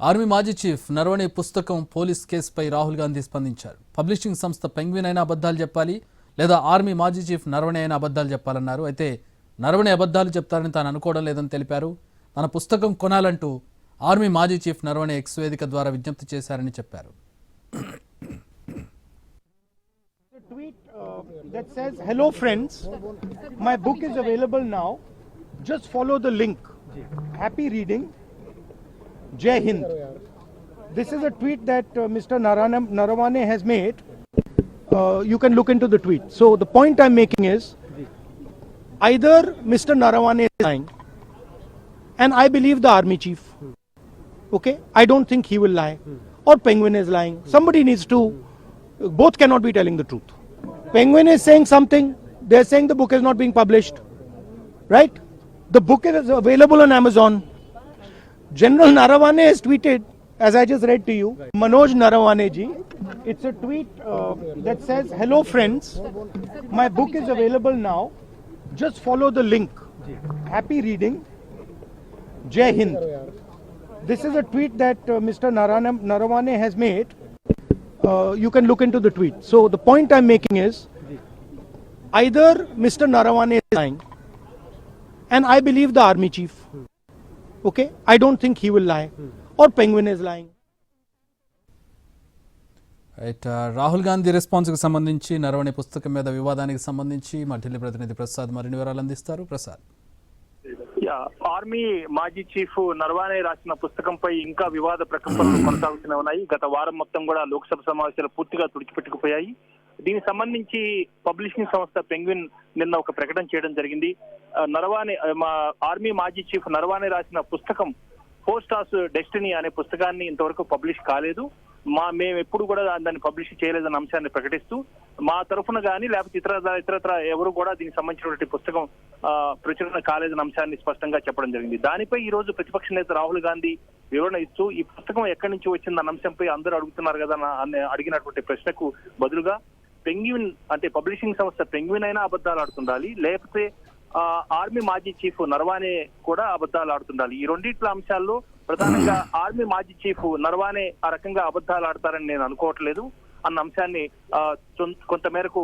Army మాజీ chief Naravane పుస్తకం police కేసుపై రాహుల్ గాంధీ స్పందించారు. పబ్లిషింగ్ సంస్థ పెంగ్విన్ అయినా అబద్ధాలు చెప్పాలి లేదా ఆర్మీ మాజీ చీఫ్ నరవణే అయినా అబద్ధాలు చెప్పాలన్నారు. అయితే నరవణే అబద్ధాలు చెప్తారని తాను అనుకోవడం లేదని తెలిపారు. తన పుస్తకం కొనాలంటూ ఆర్మీ మాజీ చీఫ్ నరవణే ఎక్స్ వేదిక ద్వారా విజ్ఞప్తి చేశారని చెప్పారు. That says, hello friends, my book is available now. Just follow the link. Happy reading. Jai Hind. This is a tweet that Mr. Naravane has made. You can look into the tweet. So the point I'm making is, either Mr. Naravane is lying, and I believe the army chief. Okay, I don't think he will lie, or Penguin is lying. Somebody needs to. Both cannot be telling the truth. Penguin is saying something. They're saying the book is not being published. Right? The book is available on Amazon. General Naravane has tweeted, as I just read to you, Manoj Naravane ji. It's a tweet that says, hello friends, my book is available now. Just follow the link. Happy reading. Jai Hind. This is a tweet that Mr. Naravane has made. You can look into the tweet. So the point I'm making is, either Mr. Naravane is lying, and I believe the army chief. Okay, I don't think he will lie, or Penguin is lying. Rahul Gandhi response కి సంబంధించి నరవణే పుస్తకం మీద వివాదానికి సంబంధించి మా ఢిల్లీ ప్రతినిధి ప్రసాద్ మరిన్ని వివరాలు అందిస్తారు. ప్రసాద్, ఆర్మీ మాజీ చీఫ్ నరవానే రాసిన పుస్తకంపై ఇంకా వివాద ప్రకంపనలు కొనసాగుతూనే ఉన్నాయి. గత వారం మొత్తం కూడా లోక్సభ సమావేశాలు పూర్తిగా తుడిచిపెట్టుకుపోయాయి. దీనికి సంబంధించి పబ్లిషింగ్ సంస్థ పెంగ్విన్ నిన్న ఒక ప్రకటన చేయడం జరిగింది. నరవానే ఆర్మీ మాజీ చీఫ్ నరవానే రాసిన పుస్తకం పోస్ట్ ఆఫ్ డెస్టినీ అనే పుస్తకాన్ని ఇంతవరకు పబ్లిష్ కాలేదు. మేము ఎప్పుడు కూడా దాన్ని పబ్లిష్ చేయలేదన్న అంశాన్ని ప్రకటిస్తూ మా తరఫున కానీ లేకపోతే ఇతరత్ర ఎవరు కూడా దీనికి సంబంధించినటువంటి పుస్తకం ప్రచురణ కాలేదన్న అంశాన్ని స్పష్టంగా చెప్పడం జరిగింది. దానిపై ఈ రోజు ప్రతిపక్ష నేత రాహుల్ గాంధీ వివరణ ఇస్తూ ఈ పుస్తకం ఎక్కడి నుంచి వచ్చిందన్న అంశంపై అందరూ అడుగుతున్నారు కదా అడిగినటువంటి ప్రశ్నకు బదులుగా పెంగ్విన్ అంటే పబ్లిషింగ్ సంస్థ పెంగ్విన్ అయినా అబద్ధాలు ఆడుతుండాలి, లేకపోతే ఆర్మీ మాజీ చీఫ్ నరవానే కూడా అబద్ధాలు ఆడుతుండాలి. ఈ రెండిట్ల అంశాల్లో ప్రధానంగా ఆర్మీ మాజీ చీఫ్ నరవానే ఆ రకంగా అబద్ధాలు ఆడతారని నేను అనుకోవట్లేదు అన్న అంశాన్ని కొంతమేరకు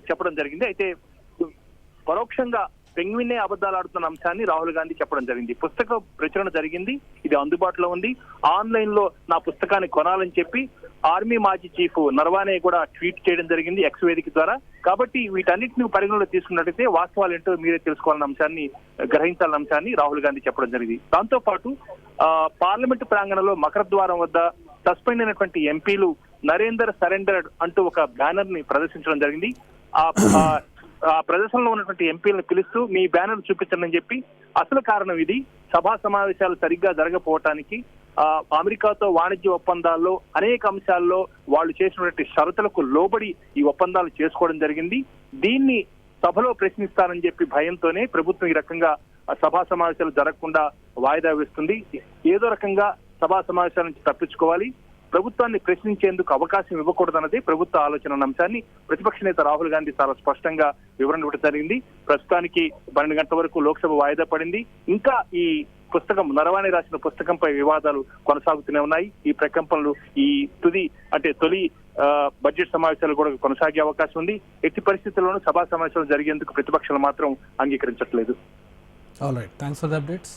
చెప్పడం జరిగింది. అయితే పరోక్షంగా పెంగ్వినే అబద్ధాలు ఆడుతున్న అంశాన్ని రాహుల్ గాంధీ చెప్పడం జరిగింది. పుస్తక ప్రచురణ జరిగింది, ఇది అందుబాటులో ఉంది. ఆన్లైన్ లో నా పుస్తకాన్ని కొనాలని చెప్పి ఆర్మీ మాజీ చీఫ్ నరవానే కూడా ట్వీట్ చేయడం జరిగింది ఎక్స్ వేదిక ద్వారా. కాబట్టి వీటన్నిటిని పరిగణలో తీసుకున్నట్టయితే వాస్తవాలు ఏంటో మీరే తెలుసుకోవాలన్న అంశాన్ని గ్రహించాలన్న అంశాన్ని రాహుల్ గాంధీ చెప్పడం జరిగింది. దాంతో పాటు పార్లమెంటు ప్రాంగణంలో మకర ద్వారం వద్ద సస్పెండ్ అయినటువంటి ఎంపీలు నరేందర్ సరెండర్డ్ అంటూ ఒక బ్యానర్ ని ప్రదర్శించడం జరిగింది. ఆ ప్రదర్శనలో ఉన్నటువంటి ఎంపీలను పిలుస్తూ మీ బ్యానర్ చూపించండి అని చెప్పి, అసలు కారణం ఇది సభా సమావేశాలు సరిగ్గా జరగకపోవటానికి అమెరికాతో వాణిజ్య ఒప్పందాల్లో అనేక అంశాల్లో వాళ్ళు చేసినటువంటి షరతులకు లోబడి ఈ ఒప్పందాలు చేసుకోవడం జరిగింది. దీన్ని సభలో ప్రశ్నిస్తానని చెప్పి భయంతోనే ప్రభుత్వం ఈ రకంగా సభా సమావేశాలు జరగకుండా వాయిదా వేస్తుంది. ఏదో రకంగా సభా సమావేశాల నుంచి తప్పించుకోవాలి, ప్రభుత్వాన్ని ప్రశ్నించేందుకు అవకాశం ఇవ్వకూడదన్నది ప్రభుత్వ ఆలోచన అన్న అంశాన్ని ప్రతిపక్ష నేత రాహుల్ గాంధీ చాలా స్పష్టంగా వివరణ ఇవ్వడం జరిగింది. ప్రస్తుతానికి 12 గంటల వరకు లోక్సభ వాయిదా పడింది. ఇంకా ఈ పుస్తకం నరవానే రాసిన పుస్తకంపై వివాదాలు కొనసాగుతూనే ఉన్నాయి. ఈ ప్రకంపనలు ఈ తొలి బడ్జెట్ సమావేశాలు కూడా కొనసాగే అవకాశం ఉంది. ఎట్టి పరిస్థితుల్లోనూ సభా సమావేశాలు జరిగేందుకు ప్రతిపక్షాలు మాత్రం అంగీకరించట్లేదు. All right, thanks for the updates.